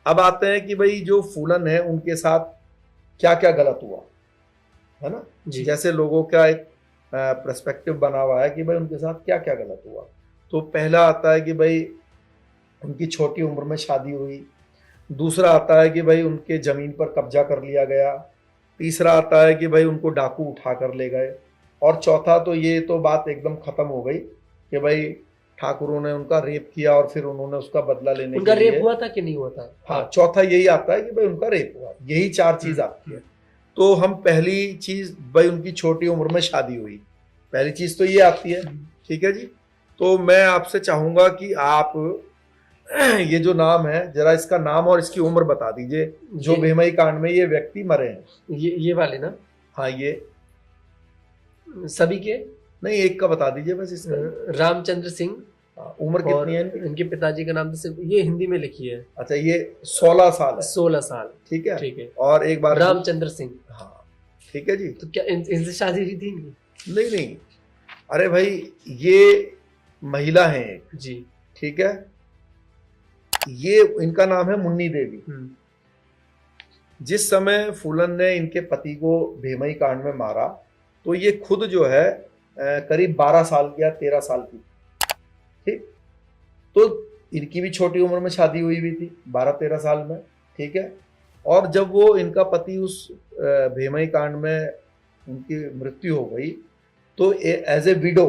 अब आते हैं कि भाई जो फूलन है उनके साथ क्या क्या गलत हुआ, है ना। जी। जैसे लोगों का एक पर्सपेक्टिव बना हुआ है कि भाई उनके साथ क्या क्या गलत हुआ। तो पहला आता है कि भाई उनकी छोटी उम्र में शादी हुई। दूसरा आता है कि भाई उनके ज़मीन पर कब्जा कर लिया गया। तीसरा आता है कि भाई उनको डाकू उठा कर ले गए। और चौथा तो ये तो बात एकदम ख़त्म हो गई कि भाई ठाकुरों ने उनका रेप किया और फिर उन्होंने उसका बदला लेने उनका के रेप लिए। हुआ था कि नहीं हुआ था? हाँ, चौथा यही आता है कि भाई उनका रेप हुआ। यही चार चीज़ आती है। तो हम पहली चीज़, भाई उनकी छोटी उम्र में शादी हुई, पहली चीज़ तो ये आती है। ठीक है जी। तो मैं आपसे चाहूँगा कि आप ये जो नाम है जरा इसका नाम और इसकी उम्र बता दीजिए, जो भेमई कांड में ये व्यक्ति मरे हैं। ये वाले ना? हाँ, ये सभी के नहीं, एक का बता दीजिए बस इसका। रामचंद्र सिंह। हाँ, उम्र और कितनी है इनकी? इनके पिताजी का नाम तो सिर्फ ये हिंदी में लिखी है। अच्छा, ये 16 साल है। 16 साल। ठीक है। ठीक है। और एक बार रामचंद्र सिंह। हाँ, ठीक है जी। तो क्या इनसे शादी हुई थी इनकी? नहीं नहीं, अरे भाई ये महिला है एक। जी। ठीक है। ये इनका नाम है मुन्नी देवी। जिस समय फूलन ने इनके पति को भेमई कांड में मारा तो ये खुद जो है करीब 12 साल की या 13 साल की। ठीक। तो इनकी भी छोटी उम्र में शादी हुई हुई थी, 12-13 साल में। ठीक है। और जब वो इनका पति उस भेमई कांड में उनकी मृत्यु हो गई तो एज ए विडो,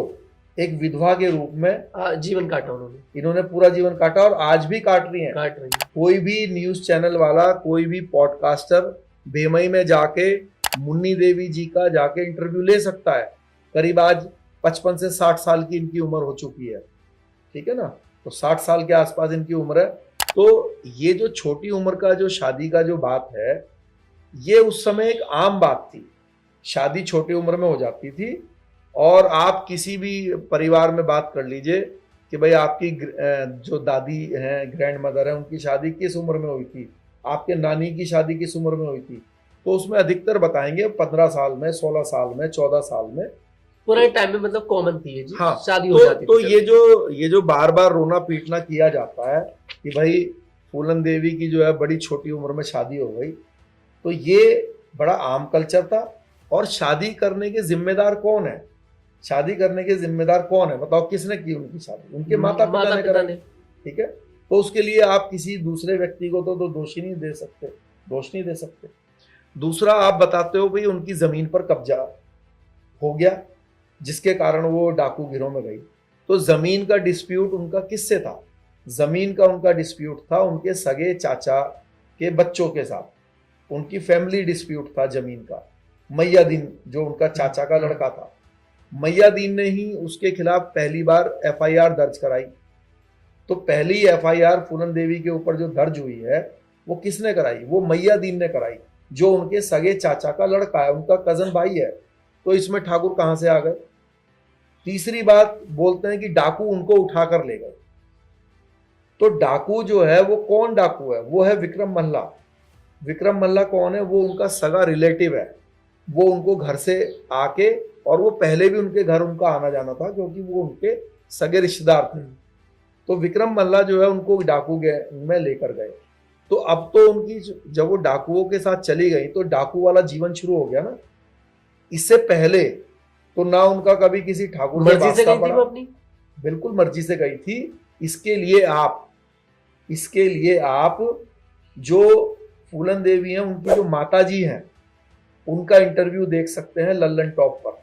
एक विधवा के रूप में जीवन काटा उन्होंने। इन्होंने पूरा जीवन काटा और आज भी काट रही हैं। कोई भी न्यूज चैनल वाला, कोई भी पॉडकास्टर भेमई में जाके मुन्नी देवी जी का जाके इंटरव्यू ले सकता है। करीब आज 55 से 60 साल की इनकी उम्र हो चुकी है। ठीक है ना। तो 60 साल के आसपास इनकी उम्र है। तो ये जो छोटी उम्र का जो शादी का जो बात है, ये उस समय एक आम बात थी। शादी छोटी उम्र में हो जाती थी। और आप किसी भी परिवार में बात कर लीजिए कि भाई आपकी जो दादी हैं, ग्रैंड मदर है, उनकी शादी किस उम्र में हुई थी, आपके नानी की शादी किस उम्र में हुई थी, तो उसमें अधिकतर बताएंगे 15 साल में, 16 साल में, 14 साल में। पुराने टाइम में मतलब कॉमन थी ये जी। हाँ, शादी हो जाती थी। तो ये जो बार बार रोना पीटना किया जाता है कि भाई फूलन देवी की जो है बड़ी छोटी उम्र में शादी हो गई, तो ये बड़ा आम कल्चर था। और शादी करने के जिम्मेदार कौन है? शादी करने के जिम्मेदार कौन है? बताओ, किसने की उनकी शादी? उनके माता पिता ने करा। ठीक है। तो उसके लिए आप किसी दूसरे व्यक्ति को तो दोषी नहीं दे सकते, दोष नहीं दे सकते। दूसरा, आप बताते हो भाई उनकी जमीन पर कब्जा हो गया जिसके कारण वो डाकू गिरोह में गई। तो जमीन का डिस्प्यूट उनका किससे था? जमीन का उनका डिस्प्यूट था उनके सगे चाचा के बच्चों के साथ। उनकी फैमिली डिस्प्यूट था जमीन का। मैयादीन जो उनका चाचा का लड़का था, मैयादीन ने ही उसके खिलाफ पहली बार एफआईआर दर्ज कराई। तो पहली एफआईआर फूलन देवी के ऊपर जो दर्ज हुई है वो किसने कराई? वो मैयादीन ने कराई, जो उनके सगे चाचा का लड़का है, उनका कजन भाई है। तो इसमें ठाकुर कहां से आ गए? तीसरी बात बोलते हैं कि डाकू उनको उठा कर ले गए। तो डाकू जो है वो कौन डाकू है? वो है विक्रम मल्ला। विक्रम मल्ला कौन है? वो उनका सगा रिलेटिव है। वो उनको घर से आके, और वो पहले भी उनके घर उनका आना जाना था क्योंकि वो उनके सगे रिश्तेदार थे। तो विक्रम मल्ला जो है उनको डाकू में लेकर गए। तो अब तो उनकी जब वो डाकुओं के साथ चली गई तो डाकू वाला जीवन शुरू हो गया ना। इससे पहले तो ना उनका कभी किसी ठाकुर मर्जी से गई थी वो अपनी? बिल्कुल मर्जी से गई थी। इसके लिए आप जो फूलन देवी हैं उनकी जो माताजी हैं उनका इंटरव्यू देख सकते हैं लल्लन टॉप पर।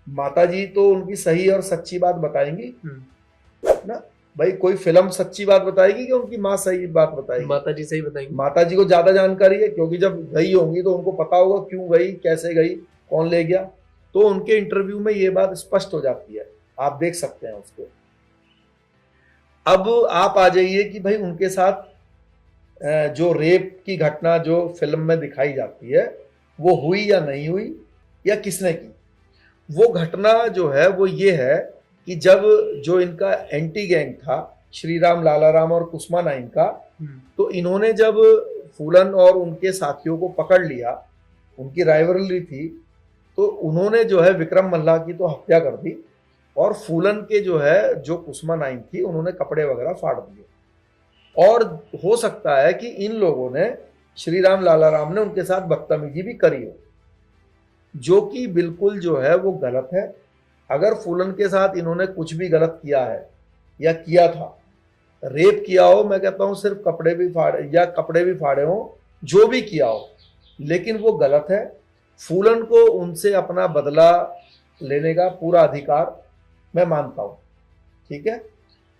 माताजी तो उनकी सही और सच्ची बात बताएंगी ना। भाई कोई फिल्म सच्ची बात बताएगी कि उनकी माँ सही बात बताएगी? माताजी सही बताएंगी। माताजी को ज्यादा जानकारी है क्योंकि जब गई होंगी तो उनको पता होगा क्यों गई, कैसे गई, कौन ले गया। तो उनके इंटरव्यू में ये बात स्पष्ट हो जाती है, आप देख सकते हैं उसको। अब आप आ जाइए कि भाई उनके साथ जो रेप की घटना जो फिल्म में दिखाई जाती है वो हुई या नहीं हुई, या किसने की। वो घटना जो है वो ये है कि जब जो इनका एंटी गैंग था, श्री राम, लाला राम और कुसुमा नाइन का, तो इन्होंने जब फूलन और उनके साथियों को पकड़ लिया, उनकी राइवलरी थी, तो उन्होंने जो है विक्रम मल्ला की तो हत्या कर दी। और फूलन के जो है जो कुसुमा नाइन थी उन्होंने कपड़े वगैरह फाड़ दिए। और हो सकता है कि इन लोगों ने, श्री राम लाला राम ने उनके साथ बदतमीजी भी करी हो, जो कि बिल्कुल जो है वो गलत है। अगर फूलन के साथ इन्होंने कुछ भी गलत किया है या किया था, रेप किया हो, मैं कहता हूं सिर्फ कपड़े भी फाड़े या कपड़े भी फाड़े हो, जो भी किया हो, लेकिन वो गलत है। फूलन को उनसे अपना बदला लेने का पूरा अधिकार मैं मानता हूं, ठीक है।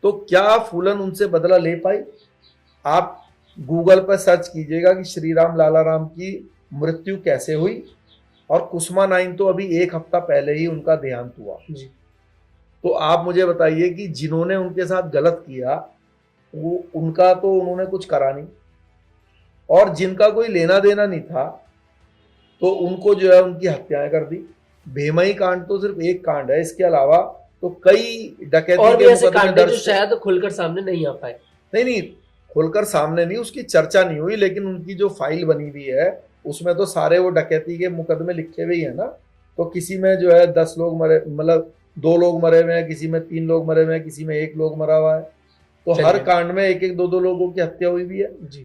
तो क्या फूलन उनसे बदला ले पाई? आप गूगल पर सर्च कीजिएगा कि श्री राम लाला राम की मृत्यु कैसे हुई, और कुसुमा नाइन तो अभी 1 हफ्ता पहले ही उनका देहांत हुआ जी। तो आप मुझे बताइए कि जिन्होंने उनके साथ गलत किया वो, उनका तो उन्होंने कुछ करा नहीं, और जिनका कोई लेना देना नहीं था तो उनको जो है उनकी हत्याएं कर दी। भेमई कांड तो सिर्फ एक कांड है, इसके अलावा तो कई डकैती और भी के ऐसे मुकदमे कांड हैं दर्ज जो शायद खुलकर सामने नहीं आ पाए। नहीं, खुलकर सामने नहीं, उसकी चर्चा नहीं हुई, लेकिन उनकी जो फाइल बनी हुई है उसमें तो सारे वो डकैती के मुकदमे लिखे हुए ही है ना। तो किसी में जो है 10 लोग मरे, मतलब 2 लोग मरे हुए हैं, किसी में 3 लोग मरे हुए हैं, किसी में 1 लोग मरा हुआ है। तो हर चलिए। कांड में 1-1, 2-2 लोगों की हत्या हुई भी है। जी।